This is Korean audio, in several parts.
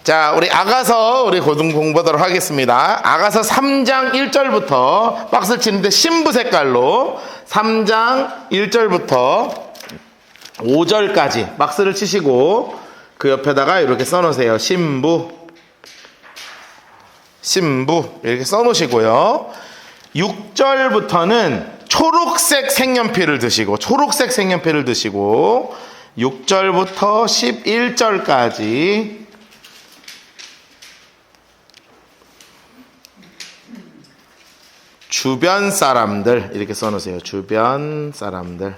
자, 우리 아가서 우리 공부하도록 하겠습니다. 아가서 3장 1절부터 박스를 치는데 신부 색깔로 3장 1절부터 5절까지 박스를 치시고 그 옆에다가 이렇게 써놓으세요. 신부 이렇게 써놓으시고요. 6절부터는 초록색 색연필을 드시고 6절부터 11절까지 주변 사람들 이렇게 써놓으세요. 주변 사람들.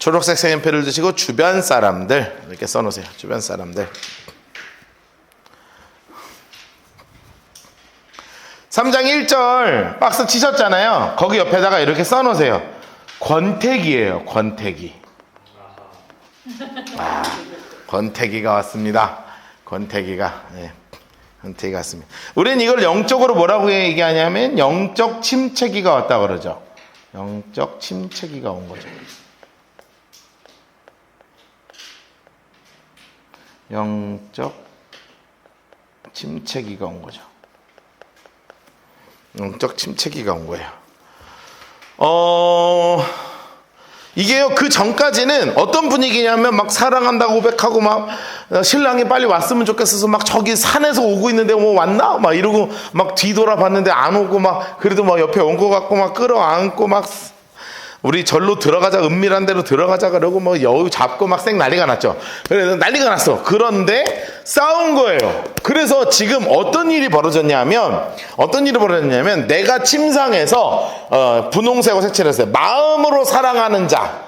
초록색 색연필을 드시고 주변 사람들 이렇게 써놓으세요. 주변 사람들. 3장 1절 박스 치셨잖아요. 거기 옆에다가 이렇게 써놓으세요. 권태기예요. 권태기. 권태기가 왔습니다. 권태기가. 네. 권태기가 왔습니다. 우리는 이걸 영적으로 뭐라고 얘기하냐면 영적 침체기가 왔다고 그러죠. 영적 침체기가 온 거죠. 영적 침체기가 온 거죠. 영적 침체기가 온 거예요. 이게요, 그 전까지는 어떤 분위기냐면 막 사랑한다고 고백하고 막 신랑이 빨리 왔으면 좋겠어서 막 저기 산에서 오고 있는데 뭐 왔나? 막 이러고 막 뒤돌아봤는데 안 오고 막 그래도 막 옆에 온 것 같고 막 끌어안고 막 우리 절로 들어가자, 은밀한 데로 들어가자 그러고 뭐 여우 잡고 막 쌩 난리가 났죠. 그래서 난리가 났어. 그런데 싸운 거예요. 그래서 지금 어떤 일이 벌어졌냐면 내가 침상에서 분홍색으로 색칠을 했어요. 마음으로 사랑하는 자.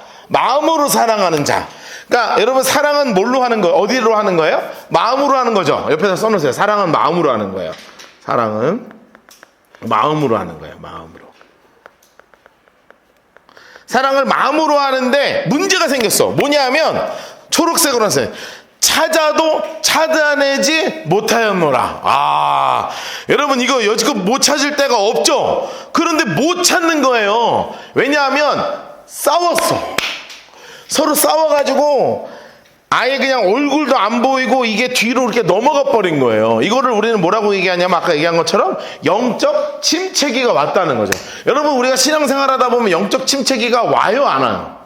그러니까 여러분 사랑은 뭘로 하는 거예요? 어디로 하는 거예요? 마음으로 하는 거죠. 옆에서 써놓으세요. 사랑은 마음으로 하는 거예요. 사랑은 마음으로 하는 거예요. 마음으로. 사랑을 마음으로 하는데 문제가 생겼어. 뭐냐면 초록색으로 했어요. 찾아도 찾아내지 못하였노라. 여러분 이거 여지껏 못 찾을 데가 없죠. 그런데 못 찾는 거예요. 왜냐하면 싸웠어. 서로 싸워가지고 아예 그냥 얼굴도 안 보이고 이게 뒤로 이렇게 넘어가 버린 거예요. 이거를 우리는 뭐라고 얘기하냐면 아까 얘기한 것처럼 영적 침체기가 왔다는 거죠. 여러분 우리가 신앙생활 하다 보면 영적 침체기가 와요, 안 와요?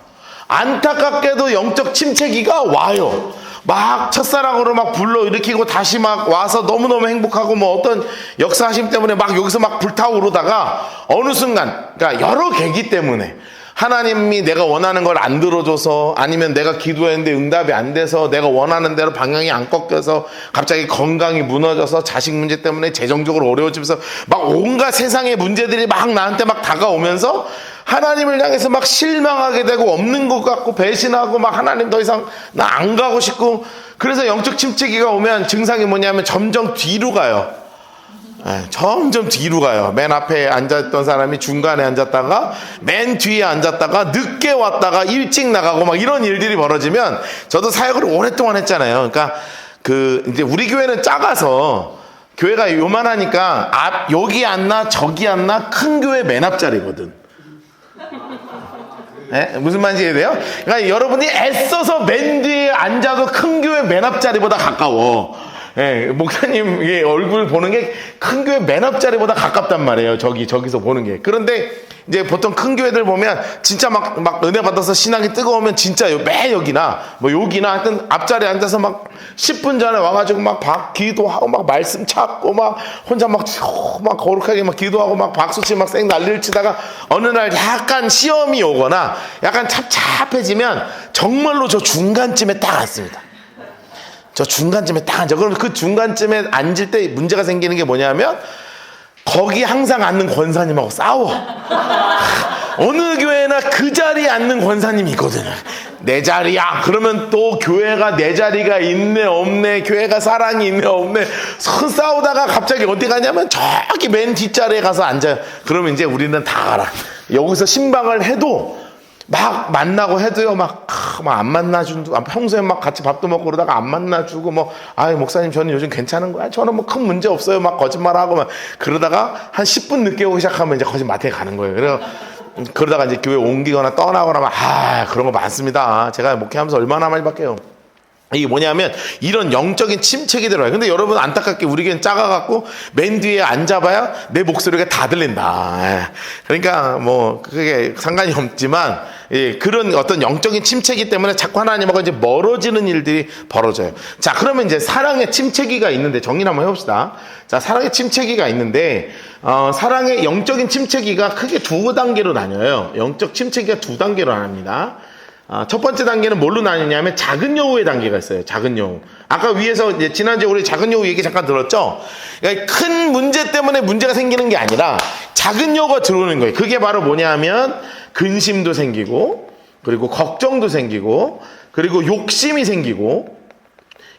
안타깝게도 영적 침체기가 와요. 막 첫사랑으로 막 불러일으키고 다시 막 와서 너무너무 행복하고 뭐 어떤 역사하심 때문에 막 여기서 막 불타오르다가 어느 순간, 그러니까 여러 계기 때문에 하나님이 내가 원하는 걸 안 들어줘서, 아니면 내가 기도했는데 응답이 안 돼서, 내가 원하는 대로 방향이 안 꺾여서, 갑자기 건강이 무너져서, 자식 문제 때문에 재정적으로 어려워지면서 막 온갖 세상의 문제들이 막 나한테 막 다가오면서 하나님을 향해서 막 실망하게 되고 없는 것 같고 배신하고 막 하나님 더 이상 나 안 가고 싶고. 그래서 영적 침체기가 오면 증상이 뭐냐면 점점 뒤로 가요. 점점 뒤로 가요. 맨 앞에 앉았던 사람이 중간에 앉았다가 맨 뒤에 앉았다가 늦게 왔다가 일찍 나가고 막 이런 일들이 벌어지면, 저도 사역을 오랫동안 했잖아요. 그러니까 이제 우리 교회는 작아서 교회가 요만하니까 여기 앉나 저기 앉나 큰 교회 맨 앞자리거든. 네? 무슨 말인지 이해돼요? 그러니까 여러분이 애써서 맨 뒤에 앉아도 큰 교회 맨 앞자리보다 가까워. 목사님 얼굴 보는 게 큰 교회 맨 앞자리보다 가깝단 말이에요. 저기서 보는 게. 그런데 이제 보통 큰 교회들 보면 진짜 막 은혜 받아서 신앙이 뜨거우면 진짜 맨 여기나 뭐 여기나 하여튼 앞자리에 앉아서 막 10분 전에 와가지고 막 기도하고 막 말씀 찾고 막 혼자 막 거룩하게 막 기도하고 막 박수치 막 쌩 난리를 치다가 어느 날 약간 시험이 오거나 약간 찹찹해지면 정말로 저 중간쯤에 딱 왔습니다. 저 중간쯤에 딱 앉아. 그럼 그 중간쯤에 앉을 때 문제가 생기는 게 뭐냐면 거기 항상 앉는 권사님하고 싸워. 어느 교회나 그 자리에 앉는 권사님이 있거든요. 내 자리야. 그러면 또 교회가 내 자리가 있네 없네, 교회가 사랑이 있네 없네, 싸우다가 갑자기 어디 가냐면 저기 맨 뒷자리에 가서 앉아요. 그러면 이제 우리는 다 알아. 여기서 신방을 해도 막 만나고 해도요, 막 안 만나주고, 평소에 막 같이 밥도 먹고 그러다가 안 만나주고, 목사님 저는 요즘 괜찮은 거야, 저는 뭐 큰 문제 없어요, 막 거짓말하고 막 그러다가 한 10분 늦게 오기 시작하면 이제 거짓말에 가는 거예요. 그러다가 이제 교회 옮기거나 떠나거나 그런 거 많습니다. 제가 목회하면서 얼마나 많이 바뀌어요. 이게 뭐냐면 이런 영적인 침체기 들어요. 근데 여러분 안타깝게 우리 교회는 작아갖고 맨 뒤에 앉아봐야 내 목소리가 다 들린다. 그러니까 뭐 그게 상관이 없지만 그런 어떤 영적인 침체기 때문에 자꾸 하나님하고 이제 멀어지는 일들이 벌어져요. 자, 그러면 이제 사랑의 침체기가 있는데 정리를 한번 해봅시다. 자, 사랑의 침체기가 있는데 사랑의 영적인 침체기가 크게 두 단계로 나뉘어요. 영적 침체기가 두 단계로 나뉩니다. 첫 번째 단계는 뭘로 나뉘냐면 작은 여우의 단계가 있어요. 작은 여우. 아까 위에서 이제 지난주에 우리 작은 여우 얘기 잠깐 들었죠? 그러니까 큰 문제 때문에 문제가 생기는 게 아니라 작은 여우가 들어오는 거예요. 그게 바로 뭐냐면 근심도 생기고 그리고 걱정도 생기고 그리고 욕심이 생기고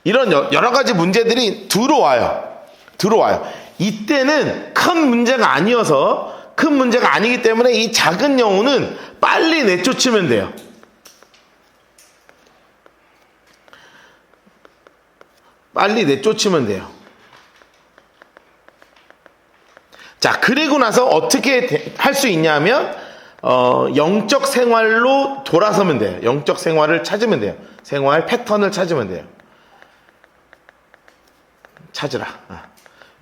이런 여러 가지 문제들이 들어와요. 이때는 큰 문제가 아니어서 큰 문제가 아니기 때문에 이 작은 여우는 빨리 내쫓으면 돼요. 빨리 내쫓으면 돼요. 자, 그리고 나서 어떻게 할 수 있냐면 영적 생활로 돌아서면 돼요. 영적 생활을 찾으면 돼요. 생활 패턴을 찾으면 돼요. 찾으라.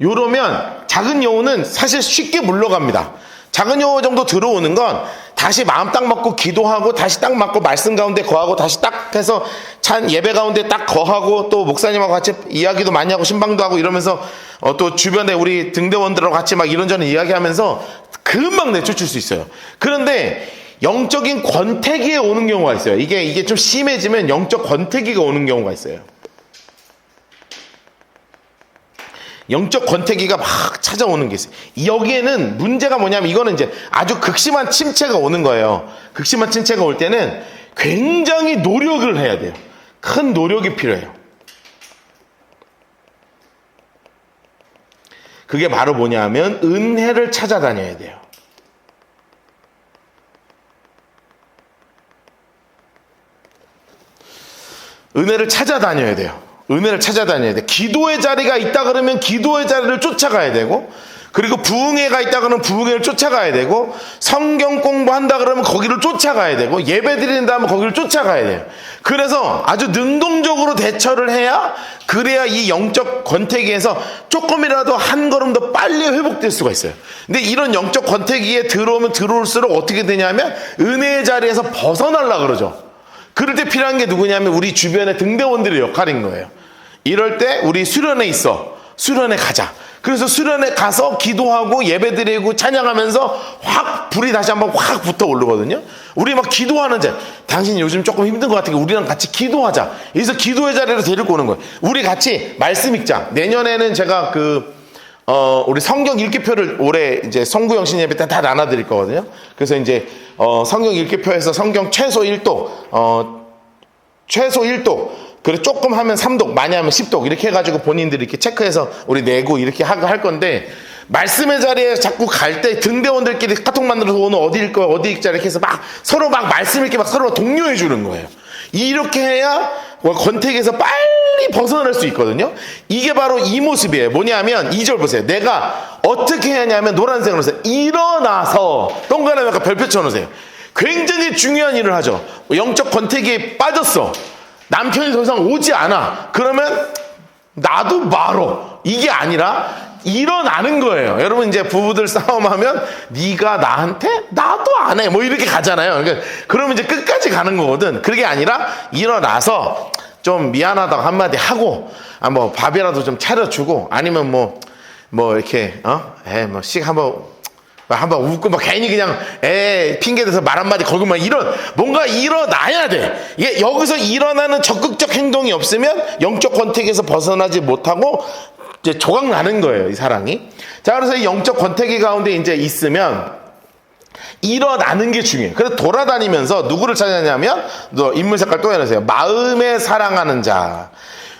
요러면 작은 여우는 사실 쉽게 물러갑니다. 작은 여우 정도 들어오는 건 다시 마음 딱 먹고 기도하고 다시 딱 맞고 말씀 가운데 거하고 다시 딱 해서 찬 예배 가운데 딱 거하고 또 목사님하고 같이 이야기도 많이 하고 신방도 하고 이러면서 또 주변에 우리 등대원들하고 같이 막 이런저런 이야기하면서 금방 내쫓을 수 있어요. 그런데 영적인 권태기에 오는 경우가 있어요. 이게 좀 심해지면 영적 권태기가 오는 경우가 있어요. 영적 권태기가 막 찾아오는 게 있어요. 여기에는 문제가 뭐냐면 이거는 이제 아주 극심한 침체가 오는 거예요. 극심한 침체가 올 때는 굉장히 노력을 해야 돼요. 큰 노력이 필요해요. 그게 바로 뭐냐면 은혜를 찾아다녀야 돼요. 은혜를 찾아다녀야 돼요. 은혜를 찾아다녀야 돼. 기도의 자리가 있다 그러면 기도의 자리를 쫓아가야 되고, 그리고 부흥회가 있다 그러면 부흥회를 쫓아가야 되고, 성경 공부한다 그러면 거기를 쫓아가야 되고, 예배 드린다 하면 거기를 쫓아가야 돼요. 그래서 아주 능동적으로 대처를 해야, 그래야 이 영적 권태기에서 조금이라도 한 걸음 더 빨리 회복될 수가 있어요. 근데 이런 영적 권태기에 들어오면 들어올수록 어떻게 되냐면 은혜의 자리에서 벗어나려고 그러죠. 그럴 때 필요한 게 누구냐면 우리 주변의 등대원들의 역할인 거예요. 이럴 때 우리 수련회 있어. 수련회 가자. 그래서 수련회 가서 기도하고 예배드리고 찬양하면서 확 불이 다시 한번 확 붙어 오르거든요. 우리 막 기도하는 자, 당신 요즘 조금 힘든 것 같으니까 우리랑 같이 기도하자. 여기서 기도의 자리로 데리고 오는 거예요. 우리 같이 말씀 읽자. 내년에는 제가 우리 성경 읽기표를 올해 이제 성구영 신예배 때 다 나눠드릴 거거든요. 그래서 이제 성경 읽기표에서 성경 최소 1독, 그리고 조금 하면 3독, 많이 하면 10독 이렇게 해가지고 본인들이 이렇게 체크해서 우리 내고 이렇게 할 건데, 말씀의 자리에 자꾸 갈 때 등대원들끼리 카톡 만들어서 오늘 어디 읽고 어디 읽자 이렇게 해서 막 서로 막 말씀 읽게 막 서로 독려해 주는 거예요. 이렇게 해야 권태기에서 빨리 벗어날 수 있거든요. 이게 바로 이 모습이에요. 뭐냐면 2절 보세요. 내가 어떻게 하냐면 노란색으로 해서 일어나서 동그라미 아까 별표 쳐놓으세요. 굉장히 중요한 일을 하죠. 영적 권태기에 빠졌어. 남편이 더 이상 오지 않아. 그러면 나도 말어. 이게 아니라 일어나는 거예요. 여러분 이제 부부들 싸움하면 네가 나한테 나도 안 해. 뭐 이렇게 가잖아요. 그러니까 그러면 이제 끝까지 가는 거거든. 그게 아니라 일어나서 좀 미안하다고 한마디 하고, 뭐 밥이라도 좀 차려주고, 아니면 뭐 이렇게 한번 웃고 막 괜히 그냥 핑계 대서 말 한마디 걸고 막 뭔가 일어나야 돼. 이게 여기서 일어나는 적극적 행동이 없으면 영적 권태기에서 벗어나지 못하고 이제 조각 나는 거예요, 이 사랑이. 자, 그래서 이 영적 권태기 가운데 이제 있으면 일어나는 게 중요해요. 그래서 돌아다니면서 누구를 찾았냐면, 인물 색깔 또 해놓으세요. 마음에 사랑하는 자.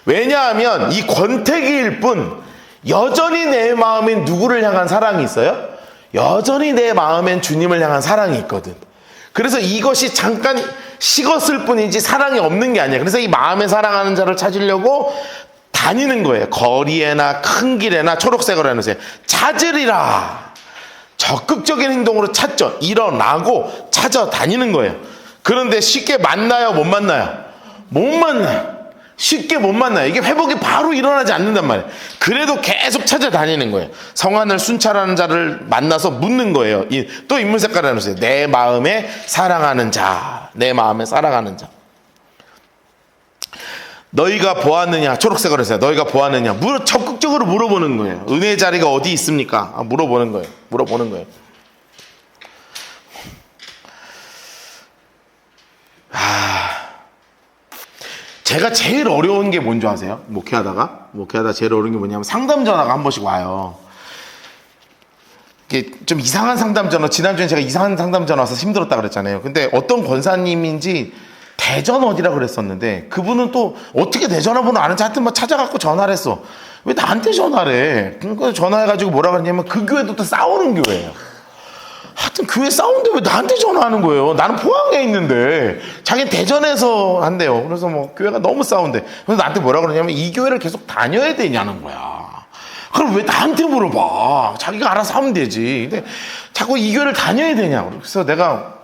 왜냐하면 이 권태기일 뿐 여전히 내 마음엔 누구를 향한 사랑이 있어요? 여전히 내 마음엔 주님을 향한 사랑이 있거든. 그래서 이것이 잠깐 식었을 뿐이지 사랑이 없는 게 아니야. 그래서 이 마음에 사랑하는 자를 찾으려고 다니는 거예요. 거리에나 큰 길에나 초록색으로 해놓으세요. 찾으리라. 적극적인 행동으로 찾죠. 일어나고 찾아다니는 거예요. 그런데 쉽게 만나요? 못 만나요? 못 만나요. 쉽게 못 만나요. 이게 회복이 바로 일어나지 않는단 말이에요. 그래도 계속 찾아다니는 거예요. 성안을 순찰하는 자를 만나서 묻는 거예요. 또 인물 색깔을 해놓으세요. 내 마음에 사랑하는 자, 내 마음에 사랑하는 자. 너희가 보았느냐? 초록색으로 했어요. 너희가 보았느냐? 적극적으로 물어보는 거예요. 은혜의 자리가 어디 있습니까? 물어보는 거예요. 물어보는 거예요. 제가 제일 어려운 게 뭔지 아세요? 목회하다가 제일 어려운 게 뭐냐면 상담 전화가 한 번씩 와요. 이게 좀 이상한 상담 전화, 지난주에 제가 이상한 상담 전화 와서 힘들었다 그랬잖아요. 근데 어떤 권사님인지 대전 어디라 그랬었는데 그분은 또 어떻게 내 전화번호 아는지 하여튼 막 찾아갖고 전화를 했어. 왜 나한테 전화를 해? 그러니까 전화해가지고 뭐라 그랬냐면 그 교회도 또 싸우는 교회예요. 하여튼 교회 싸우는데 왜 나한테 전화하는 거예요? 나는 포항에 있는데 자기는 대전에서 한대요. 그래서 뭐 교회가 너무 싸운대. 그래서 나한테 뭐라 그러냐면 이 교회를 계속 다녀야 되냐는 거야. 그럼 왜 나한테 물어봐? 자기가 알아서 하면 되지. 근데 자꾸 이 교회를 다녀야 되냐고. 그래서 내가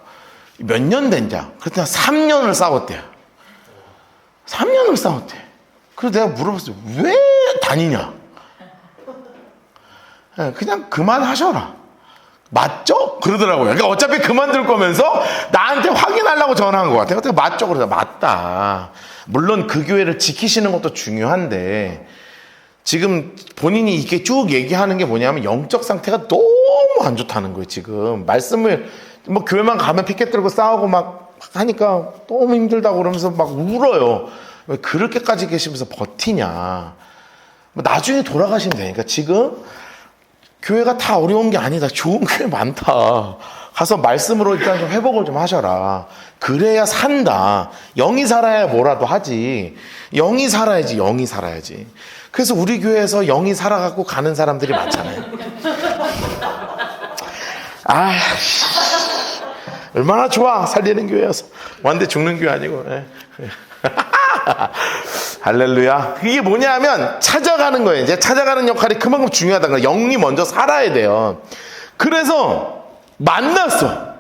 몇 년 됐냐? 그랬더니 3년을 싸웠대요. 3년을 싸웠대. 그래서 내가 물어봤어요. 왜 다니냐? 그냥 그만하셔라. 맞죠? 그러더라고요. 그러니까 어차피 그만둘 거면서 나한테 확인하려고 전화한 것 같아요. 그래서 맞죠? 그래서 맞다. 물론 그 교회를 지키시는 것도 중요한데 지금 본인이 이렇게 쭉 얘기하는 게 뭐냐면 영적 상태가 너무 안 좋다는 거예요. 지금 말씀을 뭐 교회만 가면 피켓 들고 싸우고 막 하니까 너무 힘들다고 그러면서 막 울어요. 왜 그렇게까지 계시면서 버티냐? 나중에 돌아가시면 되니까 지금 교회가 다 어려운 게 아니다. 좋은 교회 많다. 가서 말씀으로 일단 좀 회복을 좀 하셔라. 그래야 산다. 영이 살아야 뭐라도 하지. 영이 살아야지. 영이 살아야지. 그래서 우리 교회에서 영이 살아갖고 가는 사람들이 많잖아요. 얼마나 좋아. 살리는 교회여서. 완전 죽는 교회 아니고. 할렐루야. 그게 뭐냐면 찾아가는 거예요. 이제 찾아가는 역할이 그만큼 중요하다는 거예요. 영이 먼저 살아야 돼요. 그래서 만났어.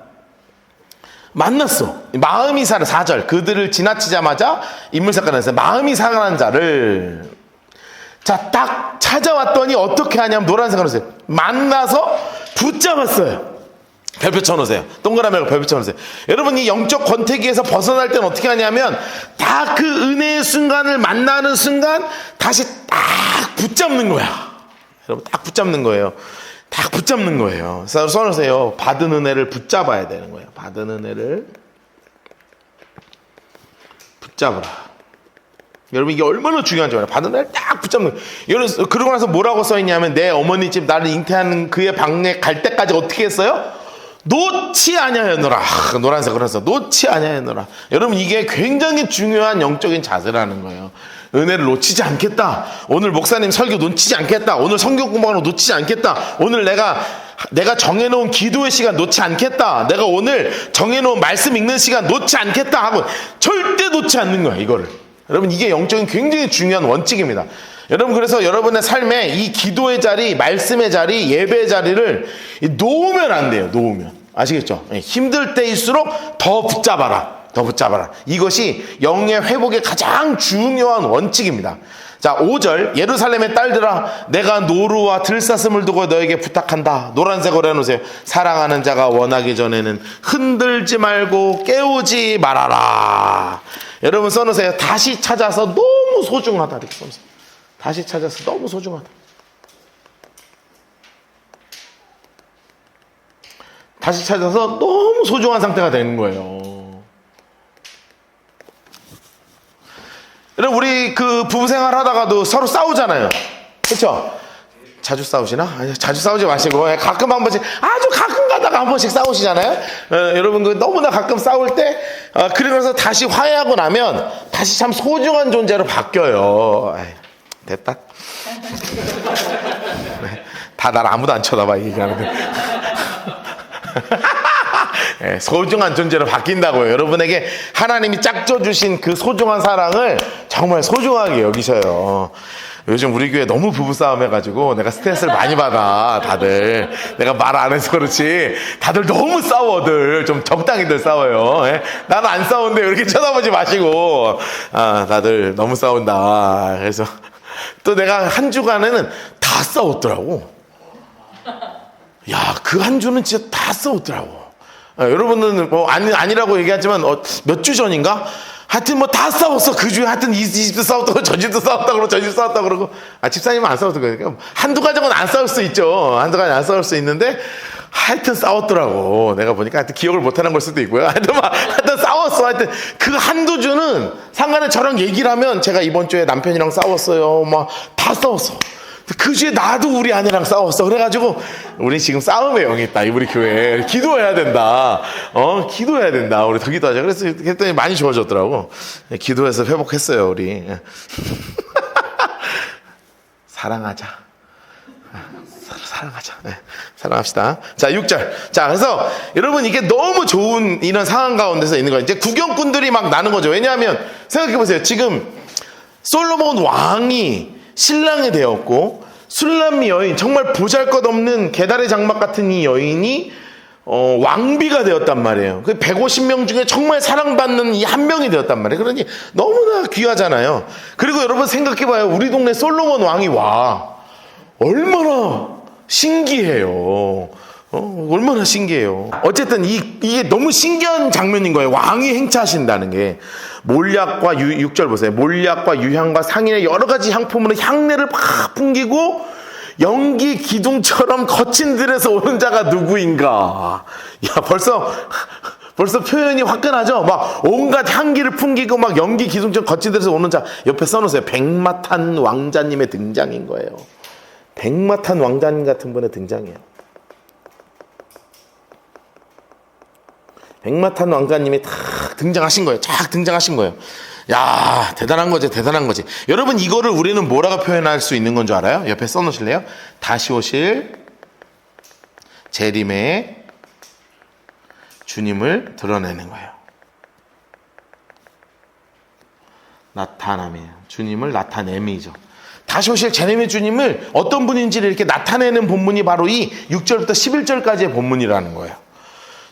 마음이 살아. 4절. 그들을 지나치자마자 인물색깔을 했어요. 마음이 상한 자를. 자, 딱 찾아왔더니 어떻게 하냐면 노란색으로 했어요. 만나서 붙잡았어요. 별표 쳐놓으세요. 동그라미 말고 별표 쳐놓으세요. 여러분 이 영적 권태기에서 벗어날 때는 어떻게 하냐면 다 그 은혜의 순간을 만나는 순간 다시 딱 붙잡는 거야. 여러분 딱 붙잡는 거예요. 딱 붙잡는 거예요. 그래서 써놓으세요. 받은 은혜를 붙잡아야 되는 거예요. 받은 은혜를 붙잡으라. 여러분 이게 얼마나 중요한지 알아요. 받은 은혜를 딱 붙잡는 거예요. 여러분 그러고 나서 뭐라고 써있냐면 내 어머니 집 나를 잉태하는 그의 방에 갈 때까지 어떻게 했어요? 놓지 아니하였노라. 노란색으로 해서 놓지 아니하였노라. 여러분 이게 굉장히 중요한 영적인 자세라는 거예요. 은혜를 놓치지 않겠다. 오늘 목사님 설교 놓치지 않겠다. 오늘 성경 공부하는 거 놓치지 않겠다. 오늘 내가 정해놓은 기도의 시간 놓지 않겠다. 내가 오늘 정해놓은 말씀 읽는 시간 놓지 않겠다 하고 절대 놓지 않는 거야. 이거를. 여러분 이게 영적인 굉장히 중요한 원칙입니다. 여러분 그래서 여러분의 삶에 이 기도의 자리, 말씀의 자리, 예배의 자리를 놓으면 안 돼요. 놓으면. 아시겠죠? 힘들 때일수록 더 붙잡아라. 더 붙잡아라. 이것이 영의 회복의 가장 중요한 원칙입니다. 자, 5절. 예루살렘의 딸들아 내가 노루와 들사슴을 두고 너에게 부탁한다. 노란색으로 해놓으세요. 사랑하는 자가 원하기 전에는 흔들지 말고 깨우지 말아라. 여러분 써놓으세요. 다시 찾아서 너무 소중하다. 이렇게 써놓으세요. 다시 찾아서 너무 소중하다. 다시 찾아서 너무 소중한 상태가 되는 거예요. 여러분 우리 그 부부 생활 하다가도 서로 싸우잖아요. 그렇죠? 자주 싸우시나? 아니, 자주 싸우지 마시고 가끔 한 번씩 아주 가끔 가다가 한 번씩 싸우시잖아요. 여러분 그 너무나 가끔 싸울 때 그러면서 다시 화해하고 나면 다시 참 소중한 존재로 바뀌어요. 아이, 됐다. 다 날 아무도 안 쳐다봐 얘기하는데. 소중한 존재로 바뀐다고요. 여러분에게 하나님이 짝져 주신 그 소중한 사랑을 정말 소중하게 여기셔요. 요즘 우리 교회 너무 부부싸움 해가지고 내가 스트레스를 많이 받아. 다들 내가 말 안 해서 그렇지 다들 너무 싸워들. 좀 적당히들 싸워요. 예? 나는 안 싸우는데 이렇게 쳐다보지 마시고. 다들 너무 싸운다. 그래서 또 내가 한 주간에는 다 싸웠더라고. 야, 그 한 주는 진짜 다 싸웠더라고. 여러분은 뭐 아니라고 얘기하지만 몇 주 전인가? 하여튼 뭐 다 싸웠어. 그 주에 하여튼 이 집도 싸웠다고 저 집도 싸웠다고 그러고 저 집도 싸웠다고 그러고. 집사님은 안 싸웠던 거니까 한두 가정은 안 싸울 수 있죠. 한두 가정 안 싸울 수 있는데 하여튼 싸웠더라고. 내가 보니까 하여튼 기억을 못하는 걸 수도 있고요. 하여튼 싸웠어. 하여튼 그 한두 주는 상관에 저랑 얘기를 하면 제가 이번 주에 남편이랑 싸웠어요. 막 다 싸웠어. 그 주에 나도 우리 아내랑 싸웠어. 그래가지고 우리 지금 싸움의 영이 있다. 우리 교회에 기도해야 된다. 기도해야 된다. 우리 더 기도하자. 그래서 했더니 많이 좋아졌더라고. 기도해서 회복했어요. 우리 사랑하자. 사랑하자. 네, 사랑합시다. 자, 6절. 자, 그래서 여러분 이게 너무 좋은 이런 상황 가운데서 있는 거예요. 이제 구경꾼들이 막 나는 거죠. 왜냐하면 생각해보세요. 지금 솔로몬 왕이 신랑이 되었고 술람미 여인, 정말 보잘것없는 계달의 장막 같은 이 여인이 왕비가 되었단 말이에요. 그 150명 중에 정말 사랑받는 이 한 명이 되었단 말이에요. 그러니 너무나 귀하잖아요. 그리고 여러분 생각해봐요. 우리 동네 솔로몬 왕이 와. 얼마나 신기해요. 얼마나 신기해요. 어쨌든 이게 너무 신기한 장면인 거예요. 왕이 행차하신다는 게. 몰약과 6절 보세요. 몰약과 유향과 상인의 여러 가지 향품으로 향내를 막 풍기고 연기 기둥처럼 거친 들에서 오는 자가 누구인가. 야, 벌써 표현이 화끈하죠. 막 온갖 향기를 풍기고 막 연기 기둥처럼 거친 들에서 오는 자. 옆에 써놓으세요. 백마탄 왕자님의 등장인 거예요. 백마탄 왕자님 같은 분의 등장이에요. 백마탄 왕자님이 탁 등장하신 거예요. 쫙 등장하신 거예요. 야, 대단한 거지, 대단한 거지. 여러분, 이거를 우리는 뭐라고 표현할 수 있는 건 줄 알아요? 옆에 써놓으실래요? 다시 오실 재림의 주님을 드러내는 거예요. 나타남이에요. 주님을 나타냄이죠. 다시 오실 재림의 주님을 어떤 분인지를 이렇게 나타내는 본문이 바로 이 6절부터 11절까지의 본문이라는 거예요.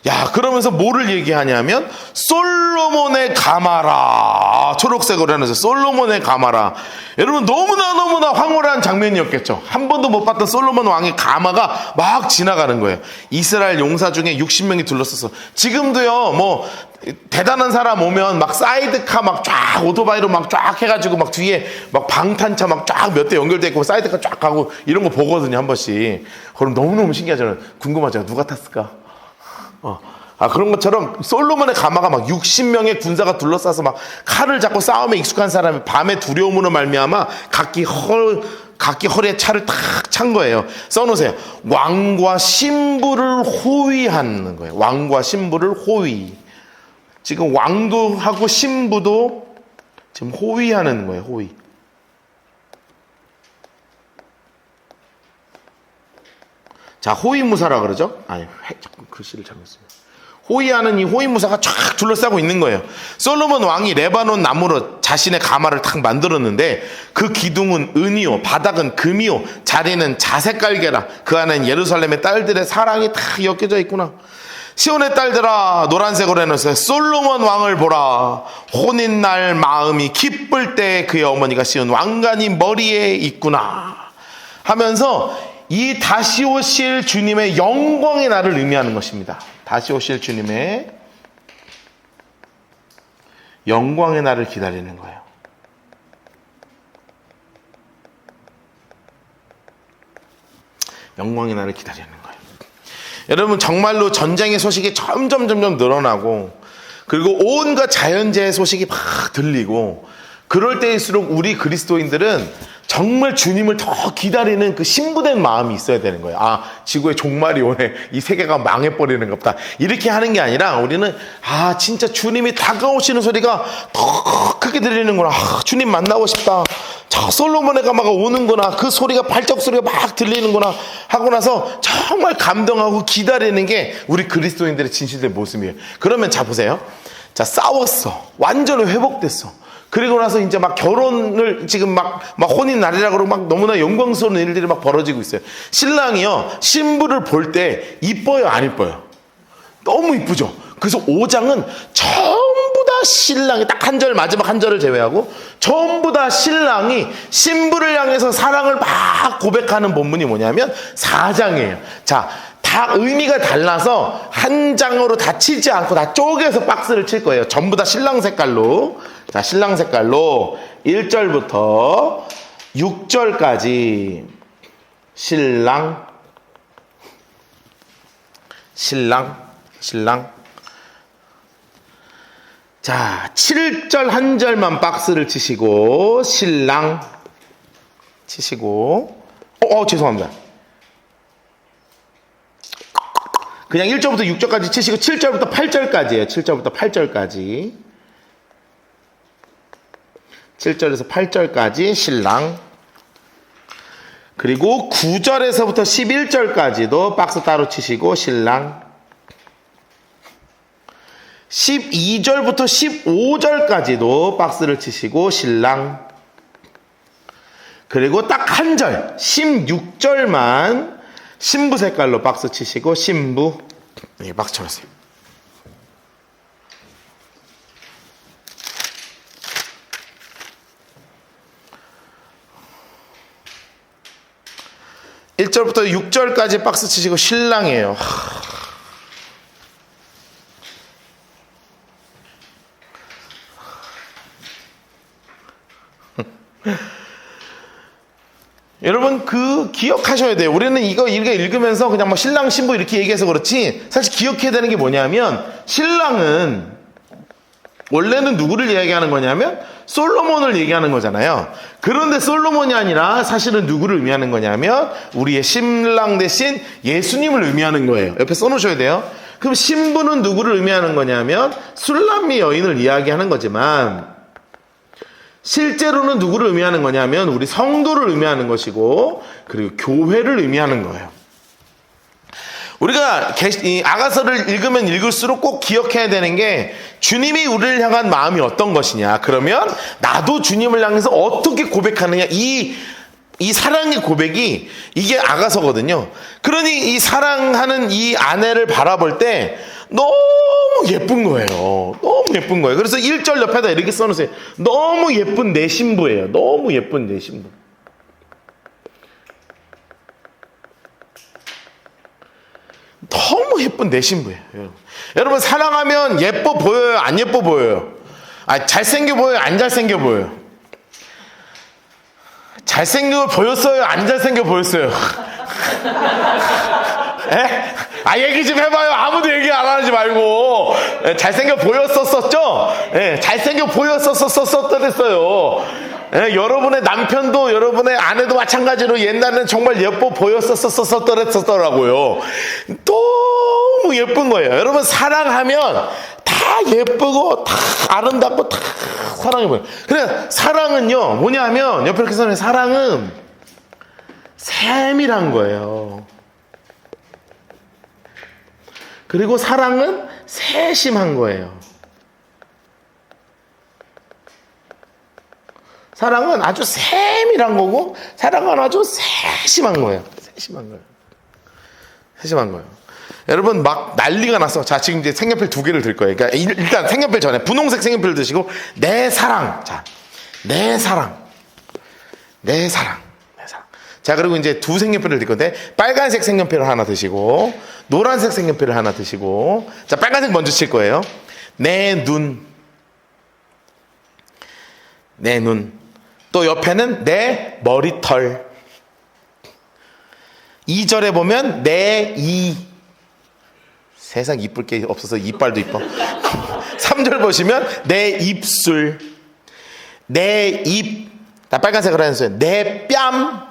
야, 그러면서 뭐를 얘기하냐면 솔로몬의 가마라. 초록색으로 해놔서 솔로몬의 가마라. 여러분 너무나 황홀한 장면이었겠죠. 한 번도 못 봤던 솔로몬 왕의 가마가 막 지나가는 거예요. 이스라엘 용사 중에 60명이 둘러서서. 지금도요, 뭐 대단한 사람 오면 막 사이드카 막 쫙 오토바이로 막 쫙 해가지고 막 뒤에 막 방탄차 막 쫙 몇 대 연결돼 있고 사이드카 쫙 가고 이런 거 보거든요, 한 번씩. 그럼 너무너무 신기하잖아요. 궁금하죠. 누가 탔을까? 그런 것처럼 솔로몬의 가마가 막 60명의 군사가 둘러싸서 막 칼을 잡고 싸움에 익숙한 사람이 밤에 두려움으로 말미암아 각기 허리에 차를 탁 찬 거예요. 써놓으세요. 왕과 신부를 호위하는 거예요. 왕과 신부를 호위. 지금 왕도 하고 신부도 지금 호위하는 거예요. 호위. 자, 호위무사라 그러죠? 자꾸 글씨를 잘못했어요. 호위하는 이 호위무사가 쫙 둘러싸고 있는 거예요. 솔로몬 왕이 레바논 나무로 자신의 가마를 탁 만들었는데 그 기둥은 은이요, 바닥은 금이요, 자리는 자색 깔개라. 그 안엔 예루살렘의 딸들의 사랑이 다 엮여져 있구나. 시온의 딸들아, 노란색으로 해놓으세요. 솔로몬 왕을 보라. 혼인날 마음이 기쁠 때 그의 어머니가 씌운 왕관이 머리에 있구나 하면서 이 다시 오실 주님의 영광의 날을 의미하는 것입니다. 다시 오실 주님의 영광의 날을 기다리는 거예요. 영광의 날을 기다리는 거예요. 여러분, 정말로 전쟁의 소식이 점점 늘어나고, 그리고 온갖 자연재해 소식이 막 들리고, 그럴 때일수록 우리 그리스도인들은 정말 주님을 더 기다리는 그 신부된 마음이 있어야 되는 거예요. 지구의 종말이 오네. 이 세계가 망해버리는 것 같다. 이렇게 하는 게 아니라 우리는 진짜 주님이 다가오시는 소리가 더 크게 들리는구나. 주님 만나고 싶다. 저 솔로몬의 가마가 오는구나. 그 소리가 발작 소리가 막 들리는구나 하고 나서 정말 감동하고 기다리는 게 우리 그리스도인들의 진실된 모습이에요. 그러면 자 보세요. 자, 싸웠어. 완전히 회복됐어. 그리고 나서 이제 막 결혼을 지금 막 혼인 날이라 그러고 막 너무나 영광스러운 일들이 막 벌어지고 있어요. 신랑이요, 신부를 볼 때 이뻐요, 안 이뻐요? 너무 이쁘죠? 그래서 5장은 전부 다 신랑이, 딱 한 절, 마지막 한 절을 제외하고 전부 다 신랑이 신부를 향해서 사랑을 막 고백하는 본문이 뭐냐면 4장이에요. 자, 다 의미가 달라서 한 장으로 다 치지 않고 다 쪼개서 박스를 칠 거예요. 전부 다 신랑 색깔로. 자, 신랑 색깔로 1절부터 6절까지 신랑, 신랑, 신랑. 자, 7절 한 절만 박스를 치시고 신랑 치시고 죄송합니다. 그냥 1절부터 6절까지 치시고 7절부터 8절까지예요. 7절부터 8절까지. 7절에서 8절까지 신랑. 그리고 9절에서부터 11절까지도 박스 따로 치시고 신랑. 12절부터 15절까지도 박스를 치시고 신랑. 그리고 딱 한 절 16절만 신부 색깔로 박스 치시고 신부. 네, 박스 쳐주세요. (1절부터) (6절까지) 박스 치시고 신랑이에요. 여러분 기억하셔야 돼요. 우리는 이거 읽으면서 그냥 뭐 신랑 신부 이렇게 얘기해서 그렇지, 사실 기억해야 되는 게 뭐냐면, 신랑은 원래는 누구를 얘기하는 거냐면 솔로몬을 얘기하는 거잖아요. 그런데 솔로몬이 아니라 사실은 누구를 의미하는 거냐면 우리의 신랑 대신 예수님을 의미하는 거예요. 옆에 써놓으셔야 돼요. 그럼 신부는 누구를 의미하는 거냐면 술람미 여인을 이야기하는 거지만, 실제로는 누구를 의미하는 거냐면 우리 성도를 의미하는 것이고, 그리고 교회를 의미하는 거예요. 우리가 이 아가서를 읽으면 읽을수록 꼭 기억해야 되는 게, 주님이 우리를 향한 마음이 어떤 것이냐, 그러면 나도 주님을 향해서 어떻게 고백하느냐, 이 사랑의 고백이 이게 아가서거든요. 그러니 이 사랑하는 이 아내를 바라볼 때 너무 예쁜 거예요. 너무 예쁜 거예요. 그래서 1절 옆에다 이렇게 써놓으세요. 너무 예쁜 내 신부예요. 너무 예쁜 내 신부. 너무 예쁜 내 신부예요. 여러분, 사랑하면 예뻐 보여요? 안 예뻐 보여요? 잘생겨 보여요? 안 잘생겨 보여요? 잘생겨 보였어요? 안 잘생겨 보였어요? 에? 얘기 좀 해봐요. 아무도 얘기 안 하지 말고. 잘생겨 보였었죠? 잘생겨 보였었었었었어요. 여러분의 남편도 여러분의 아내도 마찬가지로 옛날에는 정말 예뻐 보였었었었더라고요. 너무 예쁜 거예요. 여러분, 사랑하면 다 예쁘고 다 아름답고 다 사랑해 보여요. 그래, 사랑은요 뭐냐면, 옆에 이렇게 써놓은 사랑은 세밀한 거예요. 그리고 사랑은 세심한 거예요. 사랑은 아주 세밀한 거고, 사랑은 아주 세심한 거예요. 세심한 거예요. 세심한 거예요. 여러분, 막 난리가 났어. 자, 지금 이제 색연필 2개를 들 거예요. 그러니까 일단 색연필 전에 분홍색 색연필을 드시고, 내 사랑. 자, 내 사랑. 내 사랑. 내 사랑. 자, 그리고 이제 2 색연필을 들 건데, 빨간색 색연필을 하나 드시고, 노란색 색연필을 하나 드시고, 자, 빨간색 먼저 칠 거예요. 내 눈. 내 눈. 또 옆에는 내 머리털. 2절에 보면 내 이. 세상 이쁠 게 없어서 이빨도 이뻐. 3절 보시면 내 입술. 내 입. 다 빨간색으로 해놨어요. 내 뺨.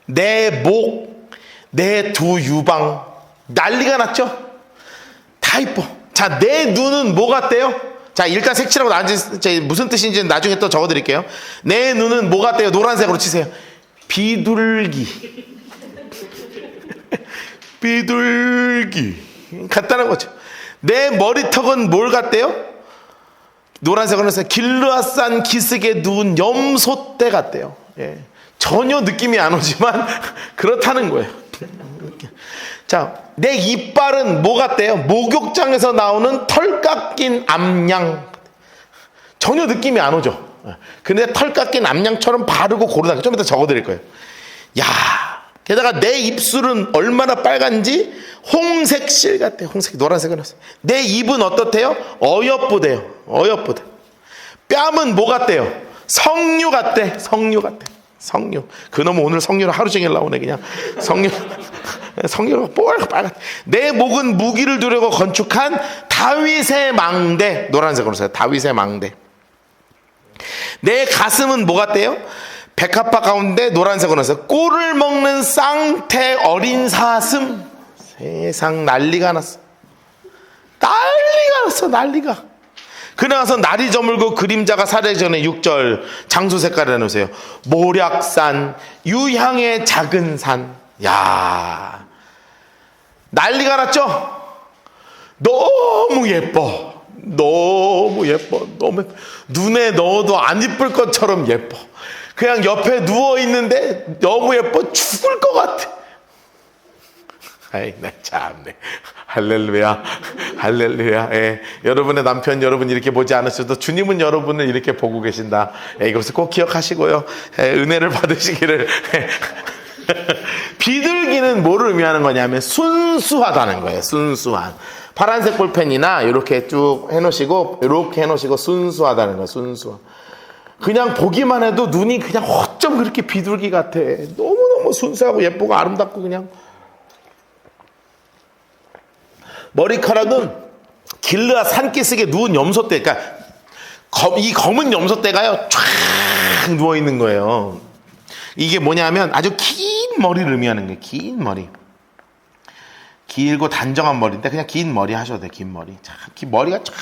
내 목. 내 2 유방. 난리가 났죠? 다 이뻐. 자, 내 눈은 뭐 같대요? 자, 일단 색칠하고 무슨 뜻인지 나중에 또 적어드릴게요. 내 눈은 뭐 같대요? 노란색으로 치세요. 비둘기. 비둘기. 간단한 거죠. 내 머리턱은 뭘 같대요? 노란색으로 해서 길르앗산 기슭에 누운 염소떼 같대요. 예. 전혀 느낌이 안 오지만 그렇다는 거예요. 자, 내 이빨은 뭐 같대요? 목욕장에서 나오는 털 깎인 암양. 전혀 느낌이 안 오죠. 근데 털 깎인 암양처럼 바르고 고르다. 좀 이따 적어드릴 거예요. 야, 게다가 내 입술은 얼마나 빨간지 홍색실 같아요. 홍색, 노란색은 내 입은 어떻대요? 어여쁘대요. 어여쁘대. 뺨은 뭐 같대요? 석류 같대. 석류 같대. 석류. 그놈은 오늘 석류를 하루 종일 나오네 그냥. 석류가 빨갛. 내 목은 무기를 두려고 건축한 다윗의 망대. 노란색으로 써요. 다윗의 망대. 내 가슴은 뭐 같대요? 백합화 가운데 노란색으로 써요. 꿀을 먹는 쌍태 어린 사슴. 세상 난리가 났어. 난리가 났어. 난리가. 그나가서 날이 저물고 그림자가 사려기 전에 6절 장수 색깔을 해놓으세요. 모략산 유향의 작은 산. 야, 난리가 났죠. 너무 예뻐. 너무 예뻐. 너무 예뻐. 눈에 넣어도 안 이쁠 것처럼 예뻐. 그냥 옆에 누워있는데 너무 예뻐 죽을 것 같아. 아이, 나 참네. 할렐루야. 할렐루야. 예. 여러분의 남편 여러분 이렇게 보지 않으셔도 주님은 여러분을 이렇게 보고 계신다. 예, 이것을 꼭 기억하시고요. 예, 은혜를 받으시기를. 예. 비둘기는 뭐를 의미하는 거냐면 순수하다는 거예요. 순수한. 파란색 볼펜이나 이렇게 쭉 해놓으시고 이렇게 해놓으시고 순수하다는 거예요. 순수. 그냥 보기만 해도 눈이 그냥 어쩜 그렇게 비둘기 같아. 너무너무 순수하고 예쁘고 아름답고 그냥. 머리카락은 길르앗 산기슭에 누운 염소떼. 그러니까 이 검은 염소떼가요 쫙 누워있는 거예요. 이게 뭐냐면 아주 긴 머리를 의미하는 거예요. 긴 머리. 길고 단정한 머리인데 그냥 긴 머리 하셔도 돼요. 긴 머리. 참, 긴 머리가 쫙.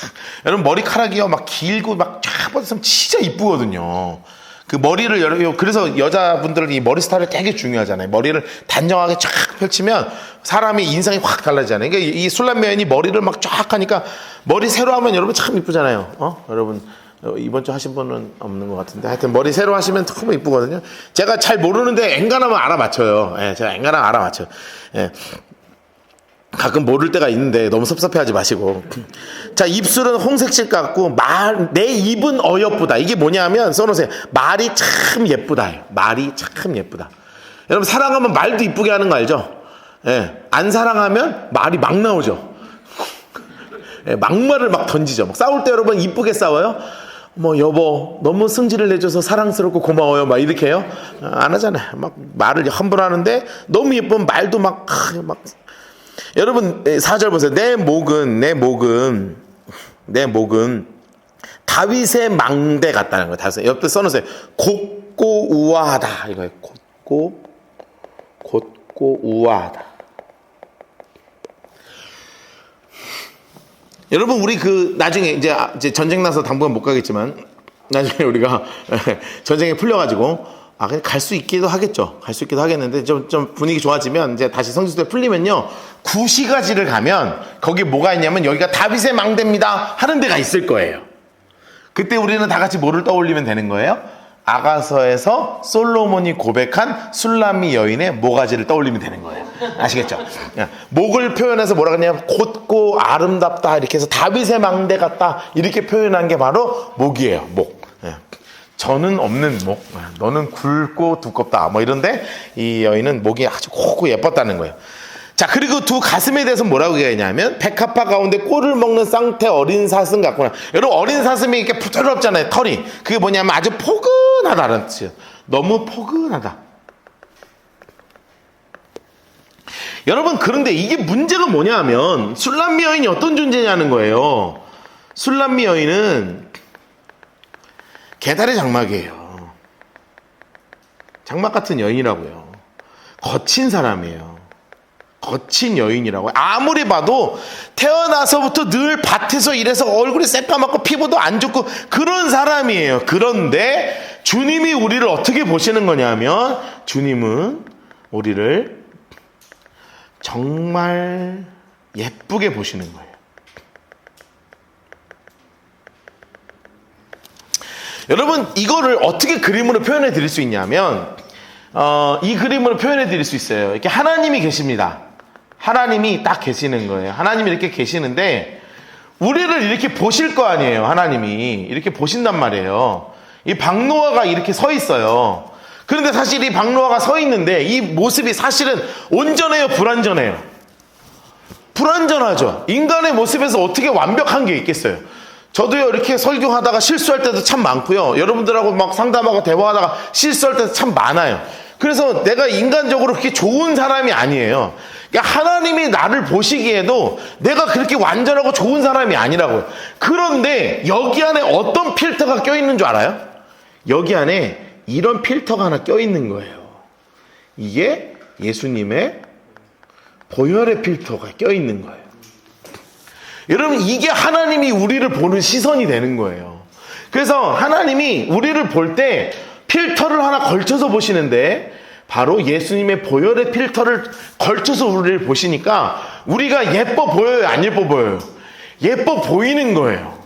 여러분 머리카락이요 막 길고 막 쫙 뻗으면 진짜 이쁘거든요. 그 머리를 여러분 그래서 여자분들은 이 머리 스타일이 되게 중요하잖아요. 머리를 단정하게 쫙 펼치면 사람이 인상이 확 달라지잖아요. 그러니까 이 술람 여인이 머리를 막 쫙 하니까 머리 새로 하면 여러분 참 이쁘잖아요. 여러분 이번 주 하신 분은 없는 것 같은데 하여튼 머리 새로 하시면 너무 이쁘거든요. 제가 잘 모르는데 엔간하면 알아맞혀요. 예, 제가 엔간하면 알아맞혀요. 예. 가끔 모를 때가 있는데 너무 섭섭해하지 마시고. 자, 입술은 홍색실 같고 내 입은 어여쁘다. 이게 뭐냐면 써놓으세요. 말이 참 예쁘다. 말이 참 예쁘다. 여러분 사랑하면 말도 이쁘게 하는 거 알죠? 예, 안 사랑하면 말이 막 나오죠. 예, 막말을 막 던지죠. 막 싸울 때 여러분 이쁘게 싸워요? 뭐 여보 너무 승질을 내줘서 사랑스럽고 고마워요 막 이렇게 해요? 안 하잖아요. 막 말을 함부로 하는데 너무 예쁜 말도 막 여러분 4절 보세요. 내 목은 다윗의 망대 같다는 거예요. 다윗의 옆에 써놓으세요. 곧고 우아하다 이거예요. 곧고 우아하다. 여러분 우리 나중에 이제 전쟁 나서 당분간 못 가겠지만 나중에 우리가 전쟁이 풀려가지고 그냥 갈 수 있기도 하겠죠. 갈 수 있기도 하겠는데 좀 분위기 좋아지면 이제 다시 성지순례 풀리면요. 구시가지를 가면 거기 뭐가 있냐면 여기가 다윗의 망대입니다 하는 데가 있을 거예요. 그때 우리는 다 같이 뭐를 떠올리면 되는 거예요? 아가서에서 솔로몬이 고백한 술람미 여인의 모가지를 떠올리면 되는 거예요. 아시겠죠? 목을 표현해서 뭐라 그러냐면 곧고 아름답다 이렇게 해서 다윗의 망대 같다 이렇게 표현한 게 바로 목이에요. 목. 저는 없는 목, 너는 굵고 두껍다 뭐 이런데 이 여인은 목이 아주 곱고 예뻤다는 거예요. 자, 그리고 두 가슴에 대해서 뭐라고 얘기하냐면 백합화 가운데 꿀을 먹는 쌍태 어린 사슴 같구나. 여러분 어린 사슴이 이렇게 부드럽잖아요. 털이. 그게 뭐냐면 아주 포근하다는 뜻이에요. 너무 포근하다. 여러분 그런데 이게 문제가 뭐냐면 술람미 여인이 어떤 존재냐는 거예요. 술람미 여인은 개다리 장막이에요. 장막 같은 여인이라고요. 거친 사람이에요. 거친 여인이라고요. 아무리 봐도 태어나서부터 늘 밭에서 일해서 얼굴이 새까맣고 피부도 안 좋고 그런 사람이에요. 그런데 주님이 우리를 어떻게 보시는 거냐면 주님은 우리를 정말 예쁘게 보시는 거예요. 여러분 이거를 어떻게 그림으로 표현해 드릴 수 있냐면 이 그림으로 표현해 드릴 수 있어요. 이렇게 하나님이 계십니다. 하나님이 딱 계시는 거예요. 하나님이 이렇게 계시는데 우리를 이렇게 보실 거 아니에요. 하나님이 이렇게 보신단 말이에요. 이 박노아가 이렇게 서 있어요. 그런데 사실 이 박노아가 서 있는데 이 모습이 사실은 온전해요, 불완전해요? 불완전하죠. 인간의 모습에서 어떻게 완벽한 게 있겠어요? 저도요, 이렇게 설교하다가 실수할 때도 참 많고요. 여러분들하고 막 상담하고 대화하다가 실수할 때도 참 많아요. 그래서 내가 인간적으로 그렇게 좋은 사람이 아니에요. 그러니까 하나님이 나를 보시기에도 내가 그렇게 완전하고 좋은 사람이 아니라고요. 그런데 여기 안에 어떤 필터가 껴있는 줄 알아요? 여기 안에 이런 필터가 하나 껴있는 거예요. 이게 예수님의 보혈의 필터가 껴있는 거예요. 여러분 이게 하나님이 우리를 보는 시선이 되는 거예요. 그래서 하나님이 우리를 볼 때 필터를 하나 걸쳐서 보시는데 바로 예수님의 보혈의 필터를 걸쳐서 우리를 보시니까 우리가 예뻐 보여요, 안 예뻐 보여요? 예뻐 보이는 거예요.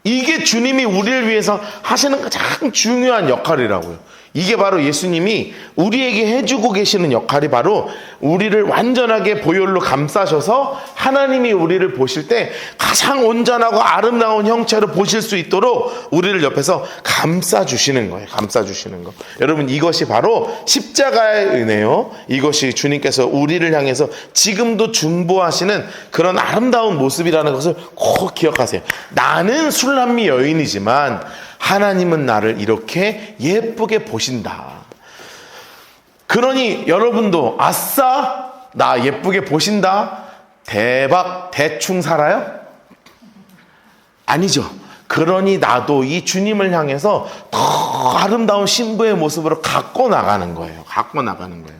이게 주님이 우리를 위해서 하시는 가장 중요한 역할이라고요. 이게 바로 예수님이 우리에게 해주고 계시는 역할이 바로 우리를 완전하게 보혈로 감싸셔서 하나님이 우리를 보실 때 가장 온전하고 아름다운 형체로 보실 수 있도록 우리를 옆에서 감싸주시는 거예요. 감싸주시는 거. 여러분 이것이 바로 십자가의 은혜요. 이것이 주님께서 우리를 향해서 지금도 중보하시는 그런 아름다운 모습이라는 것을 꼭 기억하세요. 나는 술람미 여인이지만 하나님은 나를 이렇게 예쁘게 보신다. 그러니 여러분도 아싸 나 예쁘게 보신다. 대박 대충 살아요? 아니죠. 그러니 나도 이 주님을 향해서 더 아름다운 신부의 모습으로 갖고 나가는 거예요. 갖고 나가는 거예요.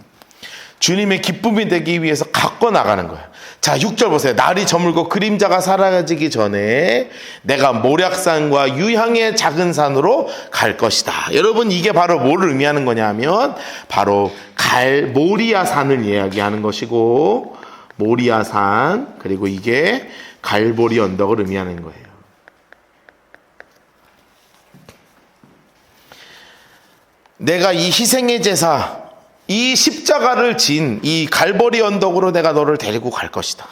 주님의 기쁨이 되기 위해서 갖고 나가는 거예요. 자, 6절 보세요. 날이 저물고 그림자가 사라지기 전에 내가 모략산과 유향의 작은 산으로 갈 것이다. 여러분 이게 바로 뭐를 의미하는 거냐 하면 바로 모리아산을 이야기하는 것이고 모리아산 그리고 이게 갈보리 언덕을 의미하는 거예요. 내가 이 희생의 제사 이 십자가를 진 이 갈보리 언덕으로 내가 너를 데리고 갈 것이다.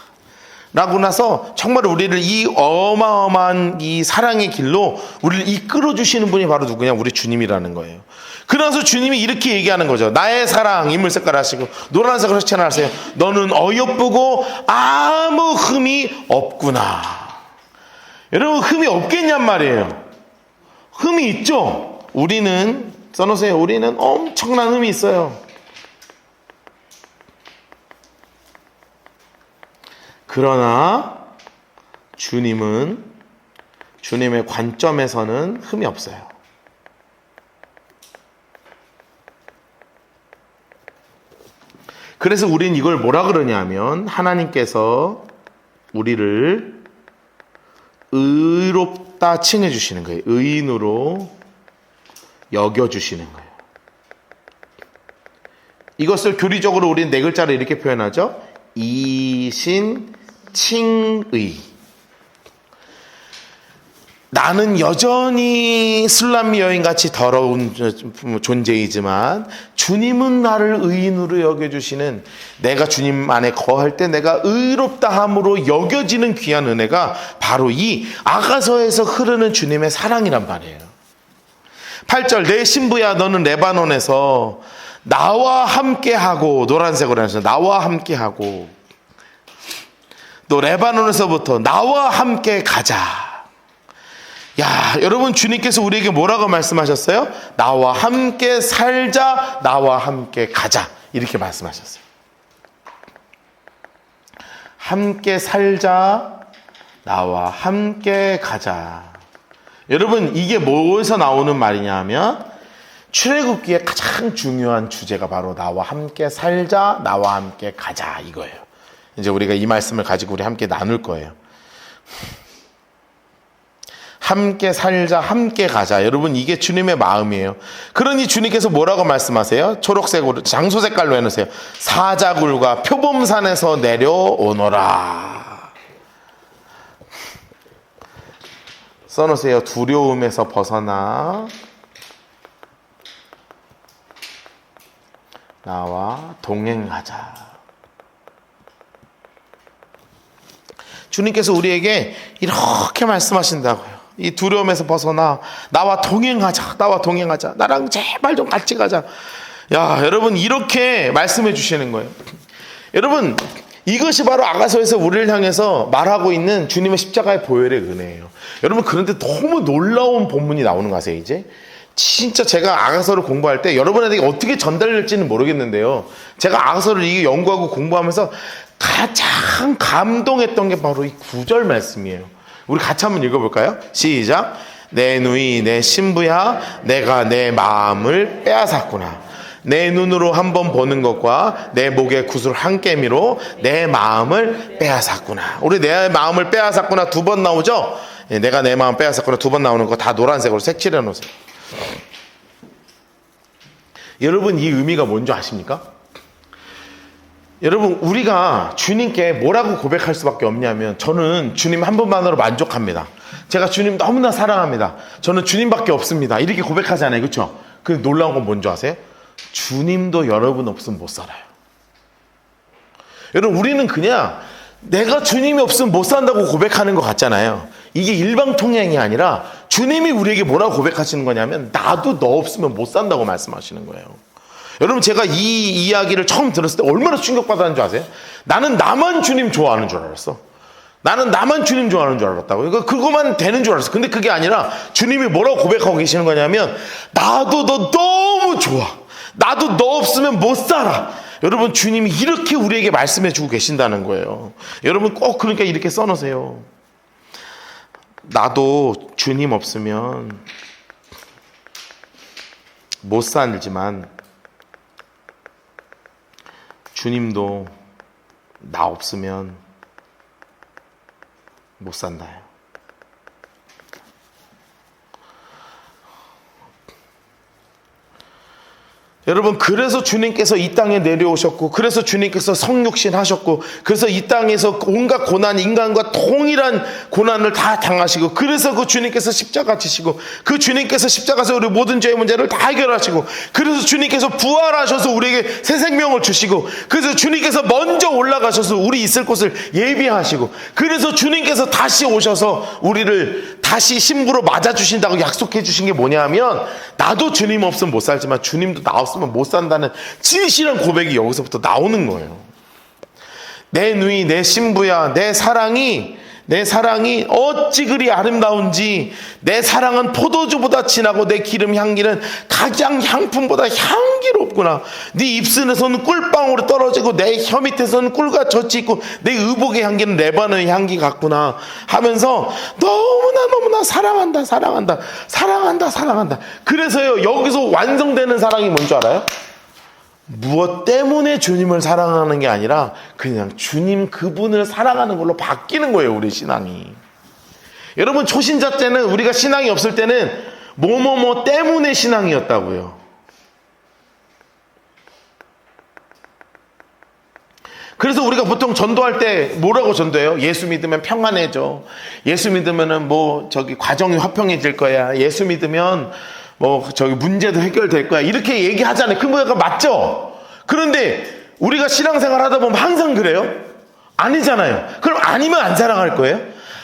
라고 나서 정말 우리를 이 어마어마한 이 사랑의 길로 우리를 이끌어 주시는 분이 바로 누구냐? 우리 주님이라는 거예요. 그러면서 주님이 이렇게 얘기하는 거죠. 나의 사랑 이물색깔 하시고 노란색으로 칠을 하세요. 너는 어여쁘고 아무 흠이 없구나. 여러분 흠이 없겠냔 말이에요. 흠이 있죠. 우리는 써놓으세요. 우리는 엄청난 흠이 있어요. 그러나 주님은 주님의 관점에서는 흠이 없어요. 그래서 우린 이걸 뭐라 그러냐면 하나님께서 우리를 의롭다 칭해 주시는 거예요. 의인으로 여겨주시는 거예요. 이것을 교리적으로 우리는 네 글자로 이렇게 표현하죠. 이신 칭의. 나는 여전히 술람미 여인같이 더러운 존재이지만 주님은 나를 의인으로 여겨주시는 내가 주님 안에 거할 때 내가 의롭다함으로 여겨지는 귀한 은혜가 바로 이 아가서에서 흐르는 주님의 사랑이란 말이에요. 8절 내 신부야 너는 레바논에서 나와 함께하고 노란색으로 해서 나와 함께하고 또 레바논에서부터 나와 함께 가자. 야, 여러분 주님께서 우리에게 뭐라고 말씀하셨어요? 나와 함께 살자, 나와 함께 가자. 이렇게 말씀하셨어요. 함께 살자, 나와 함께 가자. 여러분 이게 뭐에서 나오는 말이냐 하면 출애굽기의 가장 중요한 주제가 바로 나와 함께 살자, 나와 함께 가자 이거예요. 이제 우리가 이 말씀을 가지고 우리 함께 나눌 거예요. 함께 살자, 함께 가자. 여러분 이게 주님의 마음이에요. 그러니 주님께서 뭐라고 말씀하세요? 초록색으로 장소 색깔로 해놓으세요. 사자굴과 표범산에서 내려오너라. 써놓으세요. 두려움에서 벗어나 나와 동행하자. 주님께서 우리에게 이렇게 말씀하신다고요. 이 두려움에서 벗어나 나와 동행하자. 나와 동행하자. 나랑 제발 좀 같이 가자. 야, 여러분 이렇게 말씀해 주시는 거예요. 여러분 이것이 바로 아가서에서 우리를 향해서 말하고 있는 주님의 십자가의 보혈의 은혜예요. 여러분 그런데 너무 놀라운 본문이 나오는 거 아세요? 이제 진짜 제가 아가서를 공부할 때 여러분에게 어떻게 전달될지는 모르겠는데요, 제가 아가서를 이게 연구하고 공부하면서 가장 감동했던 게 바로 이 9절 말씀이에요. 우리 같이 한번 읽어볼까요? 시작. 내 누이 내 신부야, 내가 내 마음을 빼앗았구나. 내 눈으로 한번 보는 것과 내 목의 구슬 한 깨미로 내 마음을 빼앗았구나. 우리 내 마음을 빼앗았구나 2번 나오죠? 내가 내 마음 빼앗았구나 2번 나오는 거 다 노란색으로 색칠해 놓으세요. 여러분 이 의미가 뭔지 아십니까? 여러분 우리가 주님께 뭐라고 고백할 수밖에 없냐면, 저는 주님 한 분만으로 만족합니다. 제가 주님 너무나 사랑합니다. 저는 주님밖에 없습니다. 이렇게 고백하잖아요. 그렇죠? 그 놀라운 건 뭔지 아세요? 주님도 여러분 없으면 못 살아요. 여러분 우리는 그냥 내가 주님이 없으면 못 산다고 고백하는 것 같잖아요. 이게 일방통행이 아니라 주님이 우리에게 뭐라고 고백하시는 거냐면, 나도 너 없으면 못 산다고 말씀하시는 거예요. 여러분 제가 이 이야기를 처음 들었을 때 얼마나 충격받았는 줄 아세요? 나는 나만 주님 좋아하는 줄 알았어. 나는 나만 주님 좋아하는 줄 알았다고. 그러니까 그거만 되는 줄 알았어. 근데 그게 아니라 주님이 뭐라고 고백하고 계시는 거냐면, 나도 너 너무 좋아. 나도 너 없으면 못 살아. 여러분 주님이 이렇게 우리에게 말씀해 주고 계신다는 거예요. 여러분 꼭 그러니까 이렇게 써놓으세요. 나도 주님 없으면 못 살지만 주님도 나 없으면 못 산다요. 여러분 그래서 주님께서 이 땅에 내려오셨고, 그래서 주님께서 성육신 하셨고, 그래서 이 땅에서 온갖 고난, 인간과 동일한 고난을 다 당하시고, 그래서 그 주님께서 십자가 지시고, 그 주님께서 십자가에서 우리 모든 죄의 문제를 다 해결하시고, 그래서 주님께서 부활하셔서 우리에게 새 생명을 주시고, 그래서 주님께서 먼저 올라가셔서 우리 있을 곳을 예비하시고, 그래서 주님께서 다시 오셔서 우리를 다시 신부로 맞아주신다고 약속해 주신 게 뭐냐면, 나도 주님 없으면 못 살지만 주님도 나 없으면 못 산다는 진실한 고백이 여기서부터 나오는 거예요. 내 누이 내 신부야, 내 사랑이 어찌 그리 아름다운지, 내 사랑은 포도주보다 진하고 내 기름 향기는 가장 향품보다 향기롭구나. 네 입술에서는 꿀방울이 떨어지고 내 혀 밑에서는 꿀과 젖이 있고 내 의복의 향기는 레바논의 향기 같구나 하면서 너무나 사랑한다. 그래서요 여기서 완성되는 사랑이 뭔지 알아요? 무엇 때문에 주님을 사랑하는 게 아니라 그냥 주님 그분을 사랑하는 걸로 바뀌는 거예요, 우리 신앙이. 여러분 초신자 때는, 우리가 신앙이 없을 때는 뭐뭐뭐 때문에 신앙이었다고요. 그래서 우리가 보통 전도할 때 뭐라고 전도해요? 예수 믿으면 평안해져. 예수 믿으면은 과정이 화평해질 거야. 예수 믿으면 문제도 해결될 거야. 이렇게 얘기하잖아요. 그 뭐가 맞죠? 그런데 우리가 신앙생활 하다 보면 항상 그래요? 아니잖아요. 그럼 아니면 안 사랑할 거예요?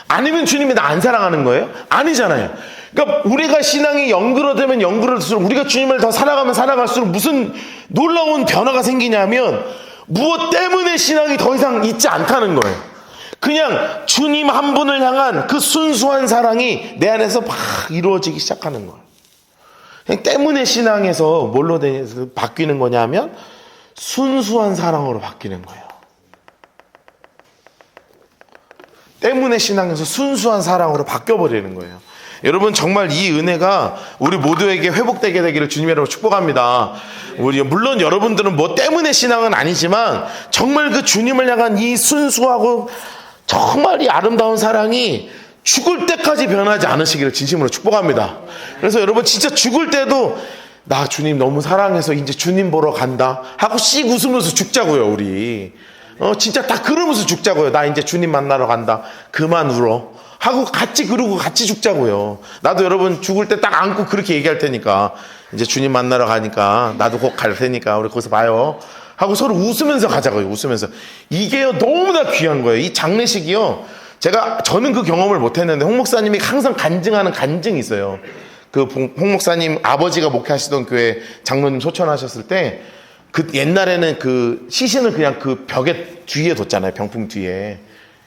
아니면 주님이 나 안 사랑하는 거예요? 아니잖아요. 그러니까 우리가 신앙이 연그러들면 연그러들수록, 우리가 주님을 더 사랑하면 사랑할수록 무슨 놀라운 변화가 생기냐면, 무엇 때문에 신앙이 더 이상 있지 않다는 거예요. 그냥 주님 한 분을 향한 그 순수한 사랑이 내 안에서 막 이루어지기 시작하는 거예요. 그냥 때문에 신앙에서 뭘로 바뀌는 거냐면 순수한 사랑으로 바뀌는 거예요. 때문에 신앙에서 순수한 사랑으로 바뀌어버리는 거예요. 여러분 정말 이 은혜가 우리 모두에게 회복되게 되기를 주님으로 축복합니다. 물론 여러분들은 뭐 때문에 신앙은 아니지만 정말 그 주님을 향한 이 순수하고 정말 이 아름다운 사랑이 죽을 때까지 변하지 않으시기를 진심으로 축복합니다. 그래서 여러분 진짜 죽을 때도 나 주님 너무 사랑해서 이제 주님 보러 간다 하고 씩 웃으면서 죽자고요. 우리 진짜 다 그러면서 죽자고요. 나 이제 주님 만나러 간다. 그만 울어 하고 같이 그러고 같이 죽자고요. 나도 여러분 죽을 때 딱 안고 그렇게 얘기할 테니까 이제 주님 만나러 가니까 나도 곧 갈 테니까 우리 거기서 봐요 하고 서로 웃으면서 가자고요. 웃으면서. 이게요 너무나 귀한 거예요. 이 장례식이요. 저는 그 경험을 못했는데 홍 목사님이 항상 간증하는 간증이 있어요. 그 홍 목사님 아버지가 목회하시던 교회 장로님 소천하셨을 때 그 옛날에는 그 시신을 그냥 그 벽에 뒤에 뒀잖아요. 병풍 뒤에.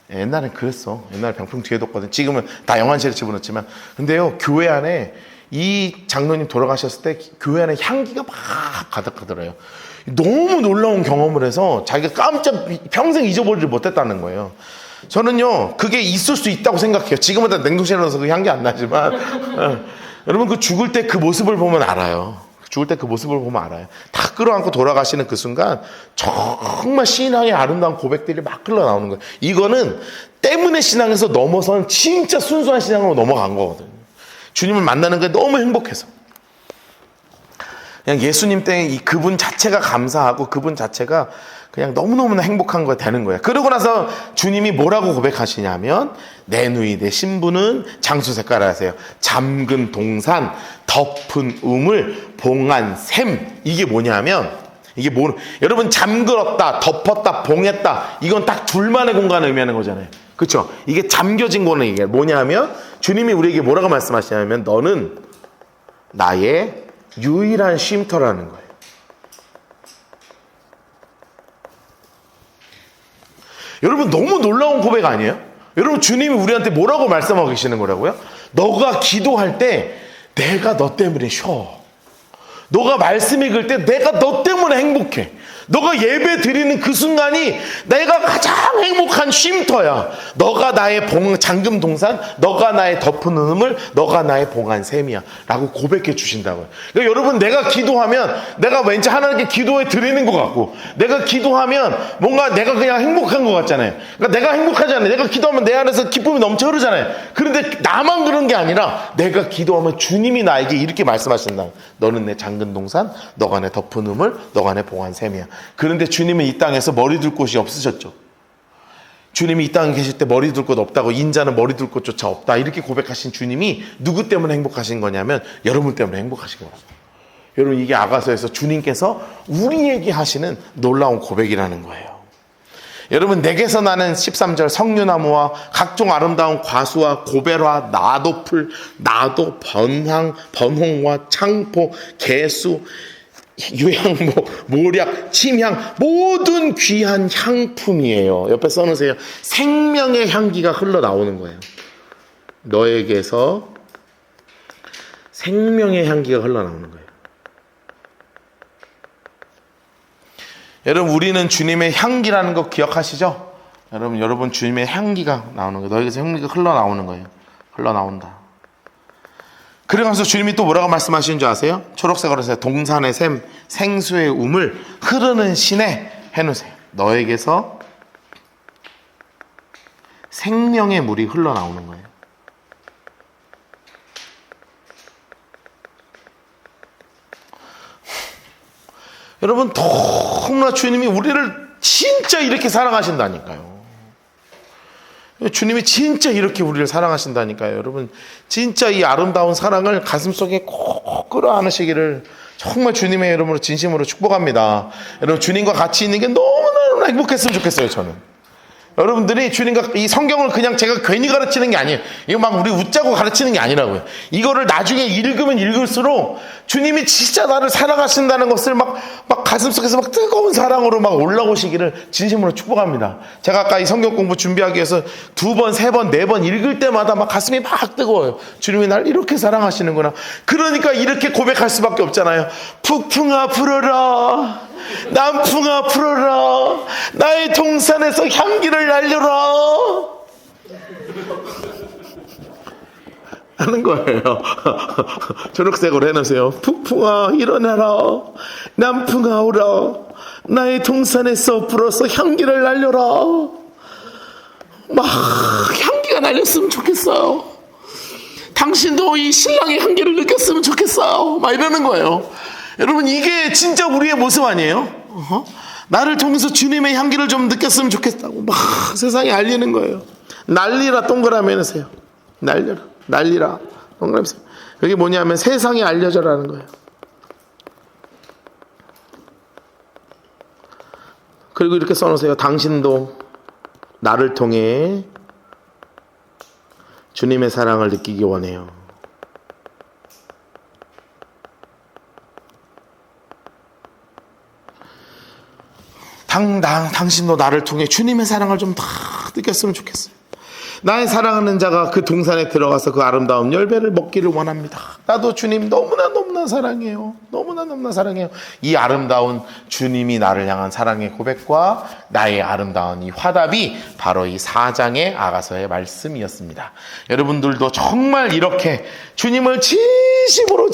옛날엔 그랬어. 옛날에 병풍 뒤에 뒀거든. 지금은 다 영안실에 집어넣지만. 근데요 교회 안에 이 장로님 돌아가셨을 때 교회 안에 향기가 막 가득하더래요. 너무 놀라운 경험을 해서 자기가 깜짝 평생 잊어버리지 못했다는 거예요. 저는요 그게 있을 수 있다고 생각해요. 지금은 다 냉동실에 넣어서 그 향기 안 나지만 여러분 그 죽을 때 그 모습을 보면 알아요. 죽을 때 그 모습을 보면 알아요. 다 끌어안고 돌아가시는 그 순간 정말 신앙의 아름다운 고백들이 막 흘러나오는 거예요. 이거는 때문에 신앙에서 넘어선 진짜 순수한 신앙으로 넘어간 거거든요. 주님을 만나는 게 너무 행복해서. 그냥 예수님 때 그분 자체가 감사하고 그분 자체가 그냥 너무너무나 행복한 거 되는 거예요. 그러고 나서 주님이 뭐라고 고백하시냐면 내 누이 내 신부는 장수 색깔 하세요. 잠근 동산 덮은 우물 봉한 샘. 이게 뭐냐면 여러분 잠글었다 덮었다 봉했다 이건 딱 둘만의 공간을 의미하는 거잖아요. 그렇죠? 이게 잠겨진 거는 이게 뭐냐면 주님이 우리에게 뭐라고 말씀하시냐면 너는 나의 유일한 쉼터라는 거예요. 여러분 너무 놀라운 고백 아니에요? 여러분 주님이 우리한테 뭐라고 말씀하고 계시는 거라고요? 너가 기도할 때 내가 너 때문에 쉬어. 너가 말씀 읽을 때 내가 너 때문에 행복해. 너가 예배 드리는 그 순간이 내가 가장 행복한 쉼터야. 너가 나의 잠금 동산, 너가 나의 덮은 우물, 너가 나의 봉한 샘이야 라고 고백해 주신다고요. 그러니까 여러분 내가 기도하면 내가 왠지 하나님께 기도해 드리는 것 같고 내가 기도하면 뭔가 내가 그냥 행복한 것 같잖아요. 그러니까 내가 행복하잖아요. 내가 기도하면 내 안에서 기쁨이 넘쳐 흐르잖아요. 그런데 나만 그런 게 아니라 내가 기도하면 주님이 나에게 이렇게 말씀하신다. 너는 내 잠근 동산, 너가 내 덮은 우물, 너가 내 봉한 샘이야. 그런데 주님은 이 땅에서 머리 둘 곳이 없으셨죠. 주님이 이 땅에 계실 때 머리 둘 곳 없다고 인자는 머리 둘 곳조차 없다 이렇게 고백하신 주님이 누구 때문에 행복하신 거냐면 여러분 때문에 행복하신 거라고. 여러분 이게 아가서에서 주님께서 우리에게 하시는 놀라운 고백이라는 거예요. 여러분 내게서 나는 13절 성류나무와 각종 아름다운 과수와 고베라 나도풀 나도 번홍과 창포 개수 유향모, 모략, 침향 모든 귀한 향품이에요. 옆에 써놓으세요. 생명의 향기가 흘러나오는 거예요. 너에게서 생명의 향기가 흘러나오는 거예요. 여러분 우리는 주님의 향기라는 거 기억하시죠? 여러분 주님의 향기가 나오는 거예요. 너에게서 향기가 흘러나오는 거예요. 흘러나온다. 그러면서 주님이 또 뭐라고 말씀하시는 줄 아세요? 초록색으로 해서 동산의 샘, 생수의 우물, 흐르는 시내 해놓으세요. 너에게서 생명의 물이 흘러나오는 거예요. 여러분 너무나 주님이 우리를 진짜 이렇게 사랑하신다니까요. 주님이 진짜 이렇게 우리를 사랑하신다니까요. 여러분 진짜 이 아름다운 사랑을 가슴속에 꼭 끌어안으시기를 정말 주님의 이름으로 진심으로 축복합니다. 여러분 주님과 같이 있는 게 너무나 행복했으면 좋겠어요. 저는 여러분들이 주님과 이 성경을 그냥 제가 괜히 가르치는 게 아니에요. 이거 막 우리 웃자고 가르치는 게 아니라고요. 이거를 나중에 읽으면 읽을수록 주님이 진짜 나를 사랑하신다는 것을 막 가슴속에서 막 뜨거운 사랑으로 막 올라오시기를 진심으로 축복합니다. 제가 아까 이 성경 공부 준비하기 위해서 2번, 3번, 4번 읽을 때마다 막 가슴이 막 뜨거워요. 주님이 날 이렇게 사랑하시는구나. 그러니까 이렇게 고백할 수밖에 없잖아요. 북풍아 불어라. 남풍아 불어라. 나의 동산에서 향기를 날려라 하는 거예요. 초록색으로 해놓으세요. 북풍아 일어나라. 남풍아 오라. 나의 동산에서 불어서 향기를 날려라. 막 향기가 날렸으면 좋겠어요. 당신도 이 신랑의 향기를 느꼈으면 좋겠어요. 막 이러는 거예요. 여러분 이게 진짜 우리의 모습 아니에요? 나를 통해서 주님의 향기를 좀 느꼈으면 좋겠다고 막 세상에 알리는 거예요. 난리라 동그라미 해놓으세요. 날려라, 날리라. 그게 뭐냐면 세상에 알려져라는 거예요. 그리고 이렇게 써놓으세요. 당신도 나를 통해 주님의 사랑을 느끼기 원해요. 당신도 나를 통해 주님의 사랑을 좀 다 느꼈으면 좋겠어요. 나의 사랑하는 자가 그 동산에 들어가서 그 아름다운 열매를 먹기를 원합니다. 나도 주님 너무나 사랑해요. 너무나 사랑해요. 이 아름다운 주님이 나를 향한 사랑의 고백과 나의 아름다운 이 화답이 바로 이 4장의 아가서의 말씀이었습니다. 여러분들도 정말 이렇게 주님을 진심으로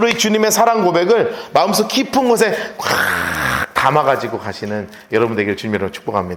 이 주님의 사랑 고백을 마음속 깊은 곳에 꽉 담아가지고 가시는 여러분 되기를 주님으로 축복합니다.